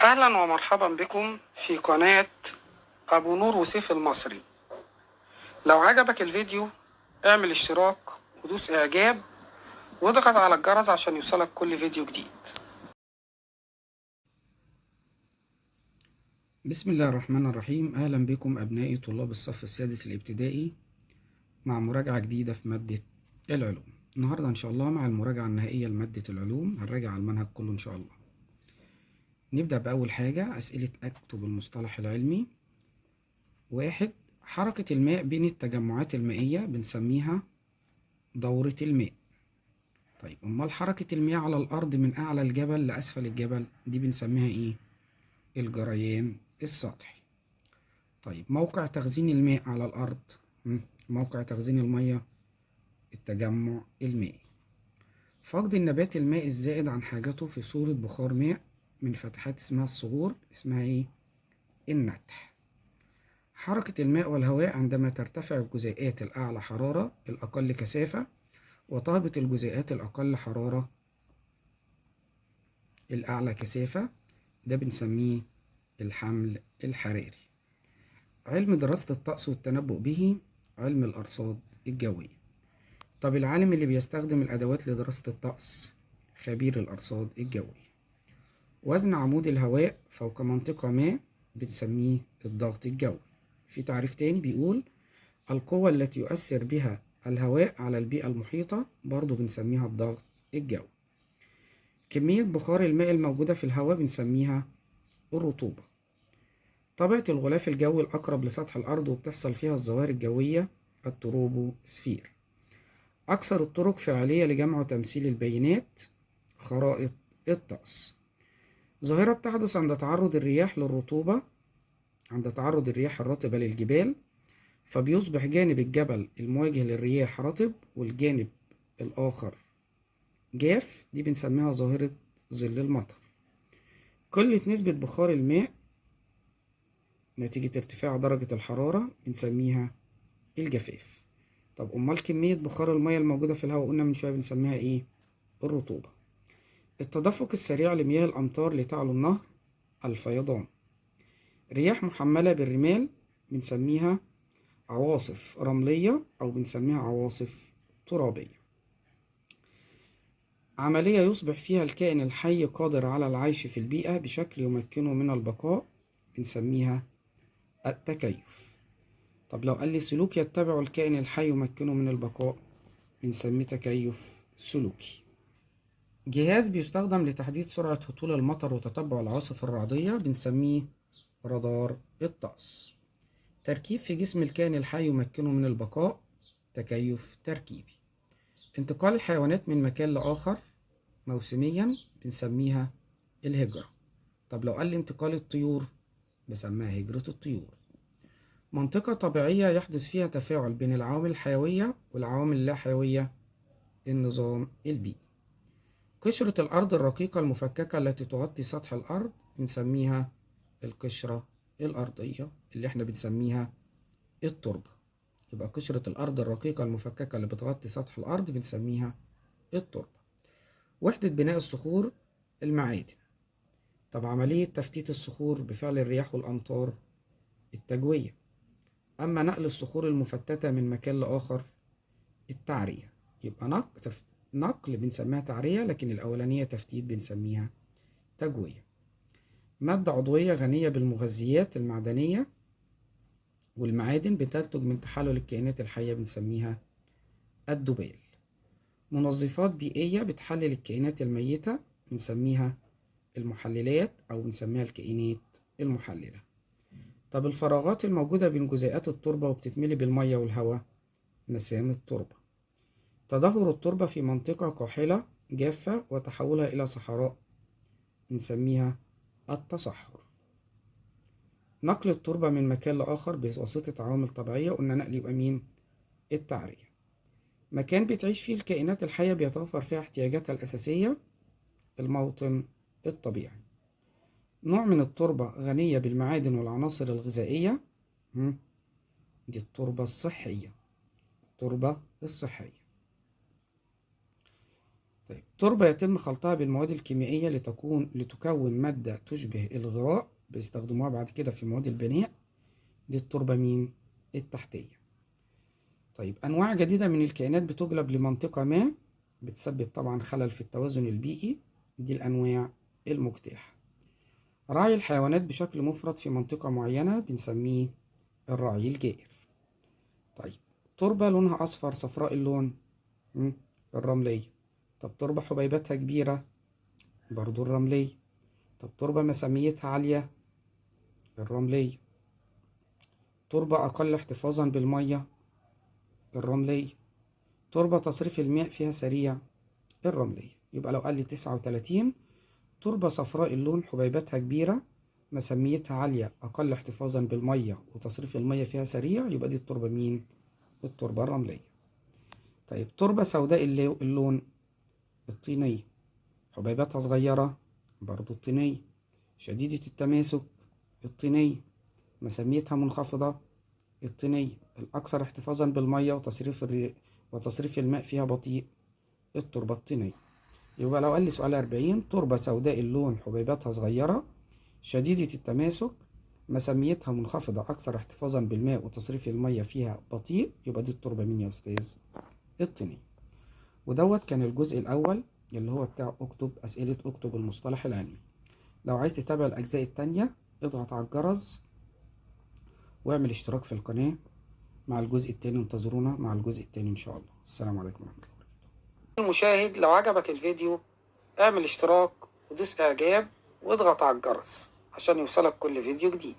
أهلا ومرحبا بكم في قناة أبو نور وسيف المصري. لو عجبك الفيديو اعمل اشتراك ودوس إعجاب واضغط على الجرس عشان يوصلك كل فيديو جديد. بسم الله الرحمن الرحيم. أهلا بكم أبنائي طلاب الصف السادس الابتدائي مع مراجعة جديدة في مادة العلوم. النهاردة إن شاء الله مع المراجعة النهائية لمادة العلوم، هنراجع المنهج كله إن شاء الله. نبدأ بأول حاجة أسئلة أكتب المصطلح العلمي. 1. حركة الماء بين التجمعات المائية بنسميها دورة الماء. طيب أمال حركة المياه على الأرض من أعلى الجبل لأسفل الجبل دي بنسميها إيه؟ الجريان السطحي. طيب موقع تخزين الماء على الأرض، موقع تخزين المية التجمع المائي. فقد النبات الماء الزائد عن حاجته في صورة بخار ماء من فتحات اسمها الصغور، اسمها ايه؟ النتح. حركة الماء والهواء عندما ترتفع الجزيئات الأعلى حرارة الأقل كثافة وتهبط الجزيئات الأقل حرارة الأعلى كثافة، ده بنسميه الحمل الحراري. علم دراسة الطقس والتنبؤ به علم الأرصاد الجوية. طب العالم اللي بيستخدم الأدوات لدراسة الطقس خبير الأرصاد الجوي. وزن عمود الهواء فوق منطقة ما بنسميه الضغط الجوي. في تعريف تاني بيقول القوة التي يؤثر بها الهواء على البيئة المحيطة برضو بنسميها الضغط الجوي. كمية بخار الماء الموجودة في الهواء بنسميها الرطوبة. طبيعة الغلاف الجوي الأقرب لسطح الأرض وبتحصل فيها الظواهر الجوية التروبوسفير. أكثر الطرق فعالية لجمع وتمثيل البيانات خرائط الطقس. ظاهرة بتحدث عند تعرض الرياح للرطوبة، عند تعرض الرياح الرطبة للجبال، فبيصبح جانب الجبل المواجه للرياح رطب والجانب الآخر جاف، دي بنسميها ظاهرة ظل المطر. قلة نسبة بخار الماء نتيجة ارتفاع درجة الحرارة بنسميها الجفاف. طب أمال كمية بخار المياه الموجودة في الهواء قلنا من شوية بنسميها إيه؟ الرطوبة. التدفق السريع لمياه الأمطار لتعلو النهر الفيضان. رياح محملة بالرمال بنسميها عواصف رملية أو بنسميها عواصف ترابية. عملية يصبح فيها الكائن الحي قادر على العيش في البيئة بشكل يمكنه من البقاء بنسميها التكيف. طب لو قال لي سلوك يتبعه الكائن الحي يمكنه من البقاء بنسميه تكيف سلوكي. جهاز بيستخدم لتحديد سرعة هطول المطر وتتبع العواصف الرعدية بنسميه رادار الطقس. تركيب في جسم الكائن الحي يمكنه من البقاء تكيف تركيبي. انتقال الحيوانات من مكان لآخر موسميا بنسميها الهجرة. طب لو قال لي انتقال الطيور بسميها هجرة الطيور. منطقة طبيعية يحدث فيها تفاعل بين العوامل الحيوية والعوامل اللا حيوية النظام البيئي. قشرة الأرض الرقيقة المفككة التي تغطي سطح الأرض بنسميها القشرة الأرضية اللي احنا بنسميها التربة. يبقى قشرة الأرض الرقيقة المفككة اللي بتغطي سطح الأرض بنسميها التربة. وحدة بناء الصخور المعادن. طب عملية تفتيت الصخور بفعل الرياح والأمطار التجوية. أما نقل الصخور المفتتة من مكان لآخر التعرية. يبقى نقل بنسميها تعرية، لكن الأولانية تفتيت بنسميها تجوية. مادة عضوية غنية بالمغذيات المعدنية والمعادن بتنتج من تحلل الكائنات الحية بنسميها الذبال. منظفات بيئية بتحلل الكائنات الميتة بنسميها المحللات أو بنسميها الكائنات المحللة. طب الفراغات الموجودة بين جزيئات التربة وبتتملي بالمية والهواء مسام التربة. تدهور التربة في منطقة قاحلة جافة وتحولها إلى صحراء بنسميها التصحر. نقل التربة من مكان لآخر بواسطة عوامل طبيعية، قلنا نقل يبقى مين؟ التعرية. مكان بتعيش فيه الكائنات الحية بيتوفر فيها احتياجاتها الأساسية الموطن الطبيعي. نوع من التربة غنية بالمعادن والعناصر الغذائية دي التربة الصحية. التربة الصحية. طيب التربة يتم خلطها بالمواد الكيميائية لتكون مادة تشبه الغراء بيستخدموها بعد كده في مواد البناء. دي التربة مين؟ التحتية. طيب أنواع جديدة من الكائنات بتجلب لمنطقة ما، بتسبب طبعا خلل في التوازن البيئي. دي الأنواع المجتاحة. رعي الحيوانات بشكل مفرط في منطقة معينة بنسميه الرعي الجائر. طيب تربة لونها أصفر صفراء اللون، الرملية. طب تربة حبيباتها كبيرة، برضو الرملية. طب تربة مساميتها عالية، الرملية. تربة أقل احتفاظا بالمية، الرملية. تربة تصريف الماء فيها سريع، الرملية. يبقى لو قال لي 39 تربة صفراء اللون حبيباتها كبيرة مساميتها عالية أقل احتفاظا بالمية وتصريف المية فيها سريع، يبقى دي التربة مين؟ التربة الرملية. طيب تربة سوداء اللون، الطينية. حبيباتها صغيرة، برضو الطينية. شديدة التماسك، الطينية. مساميتها منخفضة، الطينية. الأكثر احتفاظا بالمية وتصريف الماء فيها بطيء، التربة الطينية. يبقى لو قال لي سؤال 40 تربة سوداء اللون حبيباتها صغيرة شديدة التماسك مساميتها منخفضة أكثر احتفاظا بالماء وتصريف المية فيها بطيء، يبقى دي التربة مين يا أستاذ؟ الطينية. ودوت كان الجزء الأول اللي هو بتاع اكتب المصطلح العلمي. لو عايز تتابع الأجزاء التانية اضغط على الجرس واعمل اشتراك في القناة. مع الجزء التاني انتظرونا مع الجزء التاني إن شاء الله. السلام عليكم ورحمة الله وبركاته. المشاهد لو عجبك الفيديو اعمل اشتراك ودوس اعجاب واضغط على الجرس عشان يوصلك كل فيديو جديد.